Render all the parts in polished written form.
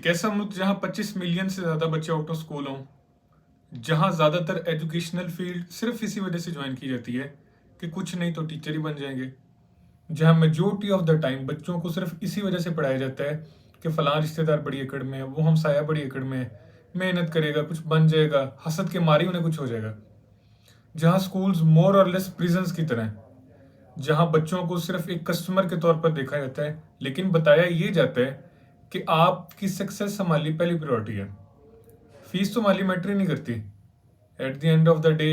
एक ऐसा मुल्क जहां 25 मिलियन से ज़्यादा बच्चे आउट ऑफ स्कूल हों, जहां ज़्यादातर एजुकेशनल फील्ड सिर्फ इसी वजह से ज्वाइन की जाती है कि कुछ नहीं तो टीचर ही बन जाएंगे, जहां मेजोरिटी ऑफ द टाइम बच्चों को सिर्फ इसी वजह से पढ़ाया जाता है कि फ़लाँ रिश्तेदार बड़ी एकड़ में है, वो हमसाया बड़ी एकड़ में है, मेहनत करेगा कुछ बन जाएगा, हसद के मारे उन्हें कुछ हो जाएगा। जहां स्कूल्स मोर और लेस प्रिजन्स की तरह हैं, जहां बच्चों को सिर्फ एक कस्टमर के तौर पर देखा जाता है, लेकिन बताया ये जाता है कि आपकी सक्सेस हमारी पहली प्रायोरिटी है। फीस तो हमारी मैटर ही नहीं करती। At the end of the day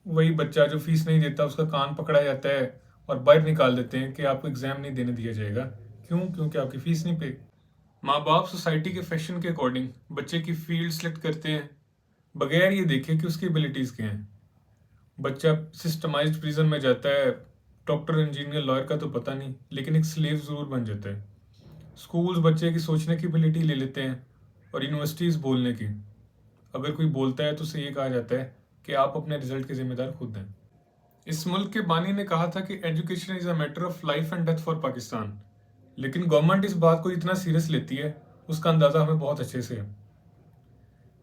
वही बच्चा जो फीस नहीं देता उसका कान पकड़ा जाता है और बाहर निकाल देते हैं कि आपको एग्जाम नहीं देने दिया जाएगा। क्यों? क्योंकि आपकी फीस नहीं पे। माँ बाप सोसाइटी के फैशन के अकॉर्डिंग बच्चे की फील्ड सेलेक्ट करते हैं बगैर ये देखे कि उसकी एबिलिटीज़ क्या हैं। बच्चा सिस्टमाइज्ड प्रिजन में जाता है, डॉक्टर इंजीनियर लॉयर का तो पता नहीं, लेकिन एक स्लेव ज़रूर बन जाता है। स्कूल्स बच्चे की सोचने की एबिलिटी ले लेते हैं और यूनिवर्सिटीज़ बोलने की। अगर कोई बोलता है तो उसे ये कहा जाता है कि आप अपने रिजल्ट के जिम्मेदार खुद हैं। इस मुल्क के बानी ने कहा था कि education is a matter of life and death for Pakistan, लेकिन गवर्नमेंट इस बात को इतना सीरियस लेती है उसका अंदाज़ा हमें बहुत अच्छे से है।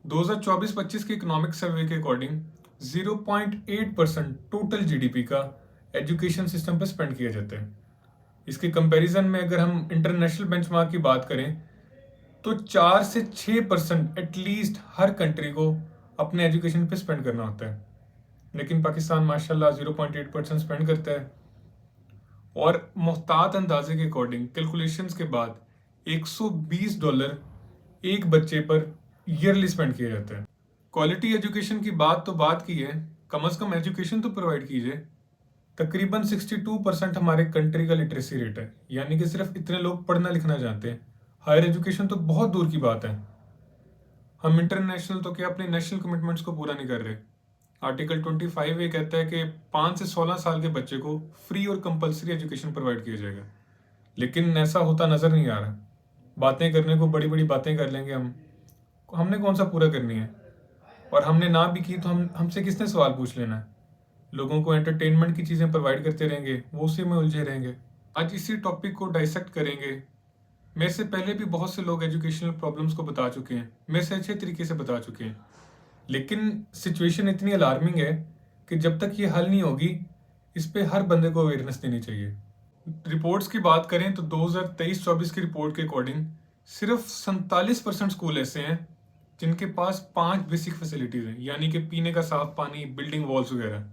2024-25 के इकोनॉमिक सर्वे के अकॉर्डिंग 0.8% टोटल जीडीपी का एजुकेशन सिस्टम पर स्पेंड किया जाता है। इसके कंपैरिजन में अगर हम इंटरनेशनल बेंचमार्क की बात करें तो 4 से 6% एटलीस्ट हर कंट्री को अपने एजुकेशन पे स्पेंड करना होता है, लेकिन पाकिस्तान माशाल्लाह 0.8% स्पेंड करता है। और मुहतात अंदाजे के अकॉर्डिंग कैलकुलेशंस के बाद $120 एक बच्चे पर ईयरली स्पेंड किया जाता है। क्वालिटी एजुकेशन की बात तो बात की है, कम से कम एजुकेशन तो प्रोवाइड कीजिए। तकरीबन 62% हमारे कंट्री का लिटरेसी रेट है, यानी कि सिर्फ इतने लोग पढ़ना लिखना जानते हैं। हायर एजुकेशन तो बहुत दूर की बात है। हम इंटरनेशनल तो क्या अपने नेशनल कमिटमेंट्स को पूरा नहीं कर रहे। आर्टिकल 25 ये कहता है कि 5 से 16 साल के बच्चे को फ्री और कंपलसरी एजुकेशन प्रोवाइड किया जाएगा, लेकिन ऐसा होता नज़र नहीं आ रहा। बातें करने को बड़ी बड़ी बातें कर लेंगे हमने कौन सा पूरा करनी है, और हमने ना भी की तो हमसे किसने सवाल पूछ लेना है। लोगों को एंटरटेनमेंट की चीज़ें प्रोवाइड करते रहेंगे, वो उसी में उलझे रहेंगे। आज इसी टॉपिक को डाइसेक्ट करेंगे। मेरे से पहले भी बहुत से लोग एजुकेशनल प्रॉब्लम्स को बता चुके हैं, मेरे से अच्छे तरीके से बता चुके हैं, लेकिन सिचुएशन इतनी अलार्मिंग है कि जब तक ये हल नहीं होगी इस पे हर बंदे को अवेयरनेस देनी चाहिए। रिपोर्ट्स की बात करें तो 2023-24 की रिपोर्ट के अकॉर्डिंग सिर्फ 47% स्कूल ऐसे हैं जिनके पास 5 बेसिक फैसिलिटीज़ हैं, यानी कि पीने का साफ पानी, बिल्डिंग वॉल्स वगैरह।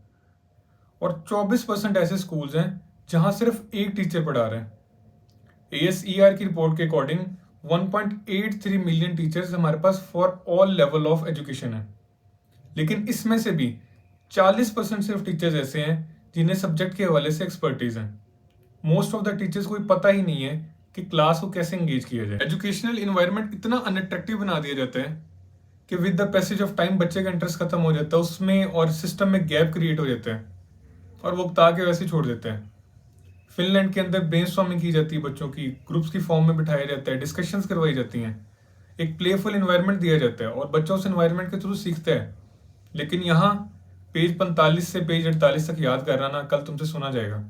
और 24% ऐसे स्कूल्स हैं जहां सिर्फ एक टीचर पढ़ा रहे हैं। ASER की रिपोर्ट के अकॉर्डिंग 1.83 मिलियन टीचर्स हमारे पास for all level of education है, लेकिन इसमें से भी 40% सिर्फ टीचर्स ऐसे हैं जिन्हें सब्जेक्ट के हवाले से एक्सपर्टीज है। मोस्ट ऑफ द टीचर्स को पता ही नहीं है कि क्लास को कैसे एंगेज किया जाए। एजुकेशनल इन्वायरमेंट इतना अनअट्रैक्टिव बना दिया जाता है कि with the passage of time बच्चे का इंटरेस्ट खत्म हो जाता है उसमें, और सिस्टम में गैप क्रिएट हो जाता है और वो बता के वैसे छोड़ देते हैं। फिनलैंड के अंदर ब्रेनस्टॉर्मिंग की जाती है, बच्चों की ग्रुप्स की फॉर्म में बिठाया जाता है, डिस्कशंस करवाई जाती हैं, एक प्लेफुल इन्वायरमेंट दिया जाता है और बच्चा उस इन्वायरमेंट के थ्रू सीखता है। लेकिन यहाँ पेज 45 से पेज 48 तक याद कर रहा ना, कल तुमसे सुना जाएगा।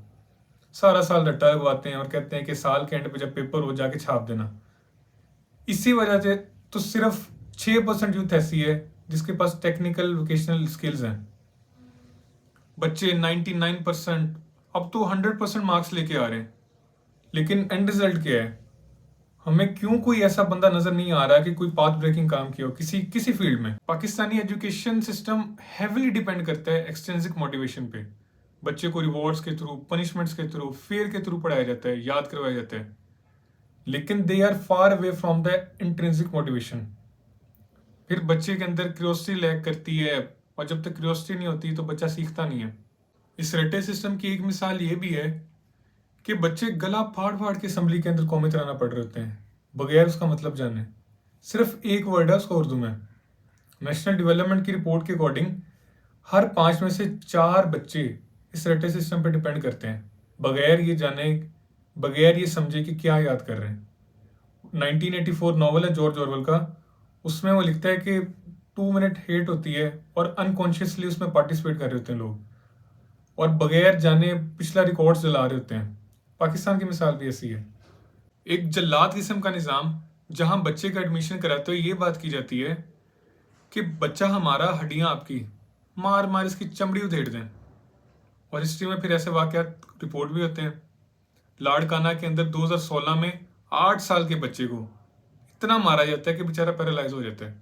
सारा साल रट्टा लगवाते हैं और कहते हैं कि साल के एंड पे जब पेपर हो जाके छाप देना। इसी वजह से तो सिर्फ 6% यूथ ऐसी है जिसके पास टेक्निकल वोकेशनल स्किल्स हैं। बच्चे 99% अब तो 100% मार्क्स लेके आ रहे हैं, लेकिन एंड रिजल्ट क्या है? हमें क्यों कोई ऐसा बंदा नजर नहीं आ रहा कि कोई पाथ ब्रेकिंग काम किया हो किसी फील्ड में। Pakistani education system heavily depend करता है एक्सट्रिंसिक मोटिवेशन पे। बच्चे को रिवॉर्ड्स के थ्रू, पनिशमेंट्स के थ्रू, फेयर के थ्रू पढ़ाया जाता है, याद करवाया जाता है, लेकिन they are far away from the intrinsic motivation. फिर बच्चे के अंदर क्यूरियोसिटी लैक करती है, और जब तक क्यूरियोसिटी नहीं होती तो बच्चा सीखता नहीं है। इस रटे सिस्टम की एक मिसाल ये भी है कि बच्चे गला फाड़ फाड़ के असम्बली के अंदर कौमी तराना पढ़ रहे होते हैं बगैर उसका मतलब जाने। सिर्फ एक वर्ड है उसका उर्दू में। नेशनल डेवलपमेंट की रिपोर्ट के अकॉर्डिंग हर 5 में से 4 बच्चे इस रटे सिस्टम पर डिपेंड करते हैं बगैर ये जाने, बगैर ये समझे कि क्या याद कर रहे हैं। 1984 नॉवल है जॉर्ज ऑरवेल का, उसमें वो लिखता है कि 2 मिनट हेट होती है और अनकॉन्शियसली उसमें पार्टिसिपेट कर रहे होते हैं लोग, और बगैर जाने पिछला रिकॉर्ड्स जला रहे होते हैं। पाकिस्तान की मिसाल भी ऐसी है। एक जल्लाद किस्म का निज़ाम जहां बच्चे का एडमिशन कराते हुए ये बात की जाती है कि बच्चा हमारा, हड्डियां आपकी, मार मार इसकी चमड़ी उधेड़ दें। और हिस्ट्री में फिर ऐसे वाकयात रिपोर्ट भी होते हैं। लाड़काना के अंदर 2016 में 8 साल के बच्चे को इतना मारा जाता है कि बेचारा पैरालाइज हो जाता है।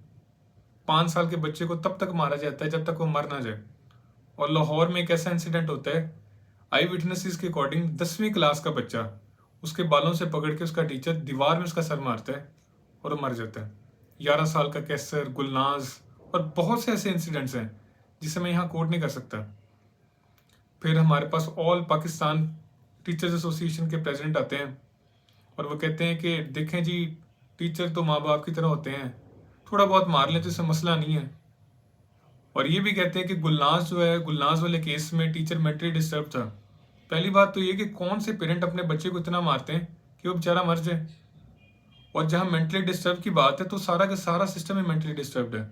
5 साल के बच्चे को तब तक मारा जाता है जब तक वो मर ना जाए। और लाहौर में एक ऐसा इंसिडेंट होता है, आई विटनेसेस के अकॉर्डिंग 10वीं क्लास का बच्चा उसके बालों से पकड़ के उसका टीचर दीवार में उसका सर मारता है और वो मर जाता है। 11 साल का कैसर, गुलनाज और बहुत से ऐसे इंसिडेंट्स हैं जिसे मैं यहाँ कोट नहीं कर सकता। फिर हमारे पास ऑल पाकिस्तान टीचर्स एसोसिएशन के प्रेसिडेंट आते हैं और वो कहते हैं कि देखें जी, टीचर तो माँ बाप की तरह होते हैं, थोड़ा बहुत मार लें तो इससे मसला नहीं है। और ये भी कहते हैं कि गुलनाज जो है, गुलनाज वाले केस में टीचर मेंटली डिस्टर्ब था। पहली बात तो ये कि कौन से पेरेंट अपने बच्चे को इतना मारते हैं कि वो बेचारा मर जाए। और जहाँ मेंटली डिस्टर्ब की बात है तो सारा का सारा सिस्टम ही मेंटली डिस्टर्ब्ड है।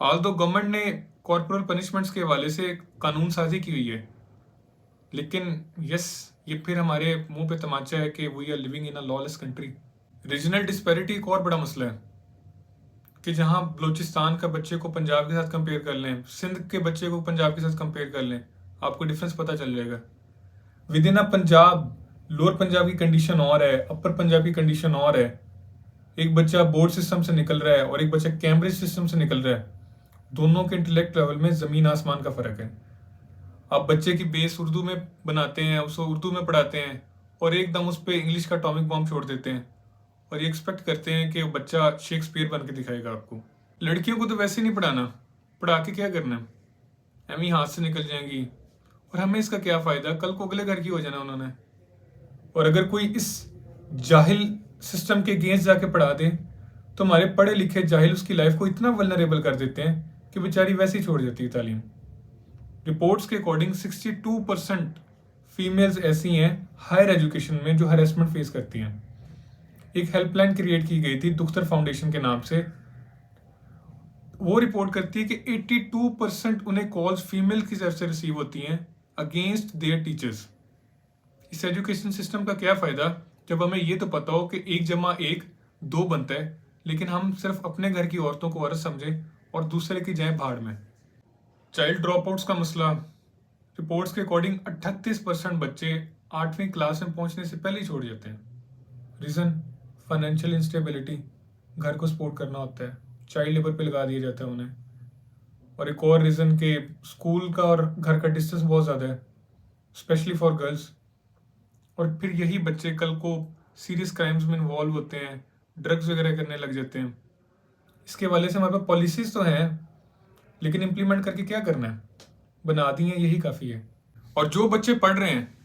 ऑल दो गवर्नमेंट ने कॉर्पोरल पनिशमेंट्स के हवाले से कानून साजी की हुई है, लेकिन यस, ये फिर हमारे मुंह पे तमाचा है कि we are living in a lawless country. Regional disparity एक और बड़ा मसला है कि जहाँ बलूचिस्तान का बच्चे को पंजाब के साथ कंपेयर कर लें, सिंध के बच्चे को पंजाब के साथ कंपेयर कर लें, आपको डिफरेंस पता चल जाएगा। With in a Punjab lower Punjab की कंडीशन और है, अपर पंजाब की कंडीशन और है। एक बच्चा बोर्ड सिस्टम से निकल रहा है और एक बच्चा कैम्ब्रिज सिस्टम से निकल रहा है। दोनों के इंटेलेक्ट लेवल में ज़मीन आसमान का फ़र्क है। आप बच्चे की बेस उर्दू में बनाते हैं, उसको उर्दू में पढ़ाते हैं और एकदम उस पर इंग्लिश का टॉमिक बॉम्ब छोड़ देते हैं और ये एक्सपेक्ट करते हैं कि बच्चा शेक्सपियर बन के दिखाएगा आपको। लड़कियों को तो वैसे नहीं पढ़ाना, पढ़ा के क्या करना, हम ही हाथ से निकल जाएंगी और हमें इसका क्या फ़ायदा, कल को अगले घर की हो जाना उन्होंने। और अगर कोई इस जाहिल सिस्टम के अगेंस्ट जाके पढ़ा दे तो हमारे पढ़े लिखे जाहिल उसकी लाइफ को इतना वल्नरेबल कर देते हैं कि बेचारी वैसे ही छोड़ जाती है तालीम। रिपोर्ट्स के अकॉर्डिंग 62% फीमेल्स ऐसी हैं हायर एजुकेशन में जो हरेसमेंट फेस करती हैं। एक हेल्पलाइन क्रिएट की गई थी दुख्तर फाउंडेशन के नाम से। वो रिपोर्ट करती है कि 82% उन्हें कॉल्स फीमेल की तरफ से रिसीव होती हैं अगेंस्ट देयर टीचर्स। इस एजुकेशन सिस्टम का क्या फ़ायदा जब हमें ये तो पता हो कि 1+1 2 बनता है, लेकिन हम सिर्फ अपने घर की औरतों को औरत समझें और दूसरे की जाए भाड़ में। चाइल्ड ड्रॉप आउट्स का मसला, रिपोर्ट्स के अकॉर्डिंग 38% बच्चे 8वीं क्लास में पहुंचने से पहले ही छोड़ जाते हैं। रीज़न फाइनेंशियल इंस्टेबिलिटी, घर को सपोर्ट करना होता है, चाइल्ड लेबर पे लगा दिया जाता है उन्हें। और एक और रीज़न कि स्कूल का और घर का डिस्टेंस बहुत ज़्यादा है, स्पेशली फॉर गर्ल्स। और फिर यही बच्चे कल को सीरियस क्राइम्स में इन्वॉल्व होते हैं, ड्रग्स वगैरह करने लग जाते हैं। इसके वाले से हमारे पास पॉलिसीज़ तो हैं, लेकिन इम्प्लीमेंट करके क्या करना है, बना दी हैं यही काफ़ी है। और जो बच्चे पढ़ रहे हैं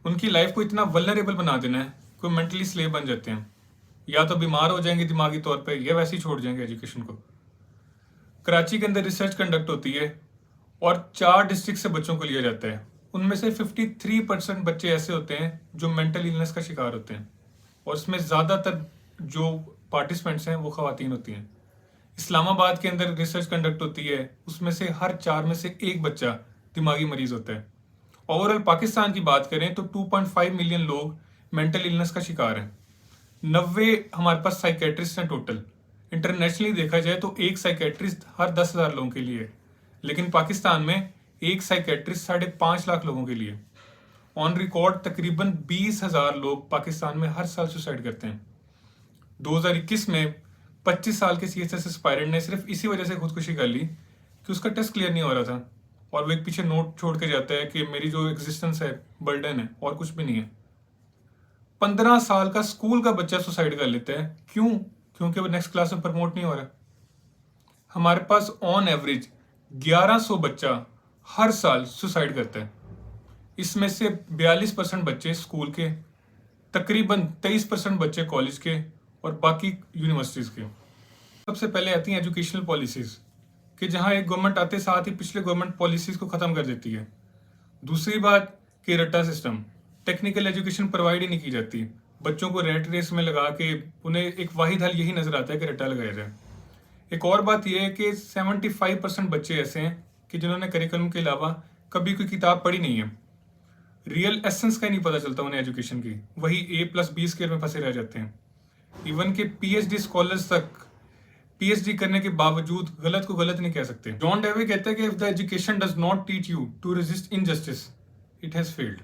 उनकी लाइफ को इतना वल्नरेबल बना देना है कि वो मेंटली स्लेव बन जाते हैं, या तो बीमार हो जाएंगे दिमागी तौर पे या वैसे ही छोड़ जाएंगे एजुकेशन को। कराची के अंदर रिसर्च कंडक्ट होती है और 4 डिस्ट्रिक्ट से बच्चों को लिया जाता है। उनमें से 53% बच्चे ऐसे होते हैं जो मेंटल इलनेस का शिकार होते हैं और इसमें ज़्यादातर जो पार्टिसिपेंट्स हैं वो ख़वातीन होती हैं। इस्लामाबाद के अंदर रिसर्च कंडक्ट होती है, उसमें से हर 4 में से एक बच्चा दिमागी मरीज होता है। ओवरऑल पाकिस्तान की बात करें तो 2.5 मिलियन लोग मेंटल इलनेस का शिकार हैं। 90 हमारे पास साइकेट्रिस्ट हैं टोटल। इंटरनेशनली देखा जाए तो एक साइकेट्रिस्ट हर 10,000 लोगों के लिए है, लेकिन पाकिस्तान में एक साइकेट्रिस्ट 5.5 लाख लोगों के लिए। ऑन रिकॉर्ड तकरीबन 20,000 लोग पाकिस्तान में हर साल सुसाइड करते हैं। 2021 में 25 साल के CSS एस्पायरेंट ने सिर्फ इसी वजह से खुदकुशी कर ली कि उसका टेस्ट क्लियर नहीं हो रहा था और वो एक पीछे नोट छोड़ के जाता है कि मेरी जो एग्जिस्टेंस है बर्डन है और कुछ भी नहीं है। 15 साल का स्कूल का बच्चा सुसाइड कर लेता है, क्यों? क्योंकि वो नेक्स्ट क्लास में प्रमोट नहीं हो रहा। हमारे पास ऑन एवरेज 1100 बच्चा हर साल सुसाइड करता है। इसमें से 42% बच्चे स्कूल के, तकरीबन 23% बच्चे कॉलेज के और बाकी यूनिवर्सिटीज़ के। सबसे पहले आती हैं एजुकेशनल पॉलिसीज़ कि जहां एक गवर्नमेंट आते साथ ही पिछले गवर्नमेंट पॉलिसीज़ को ख़त्म कर देती है। दूसरी बात कि रट्टा सिस्टम, टेक्निकल एजुकेशन प्रोवाइड ही नहीं की जाती। बच्चों को रेट रेस में लगा के उन्हें एक वाहिद हल यही नज़र आता है कि रट्टा लगाया जाए। एक और बात यह है कि 75% बच्चे ऐसे हैं कि जिन्होंने करिकुलम के अलावा कभी कोई किताब पढ़ी नहीं है। रियल एसेंस का ही नहीं पता चलता उन्हें एजुकेशन की, वही A+B स्केयर में फंसे रह जाते हैं। इवन के पीएचडी स्कॉलर्स तक पीएचडी करने के बावजूद गलत को गलत नहीं कह सकते। जॉन डेवे कहते हैं कि if the education does not teach you to resist injustice, it has failed.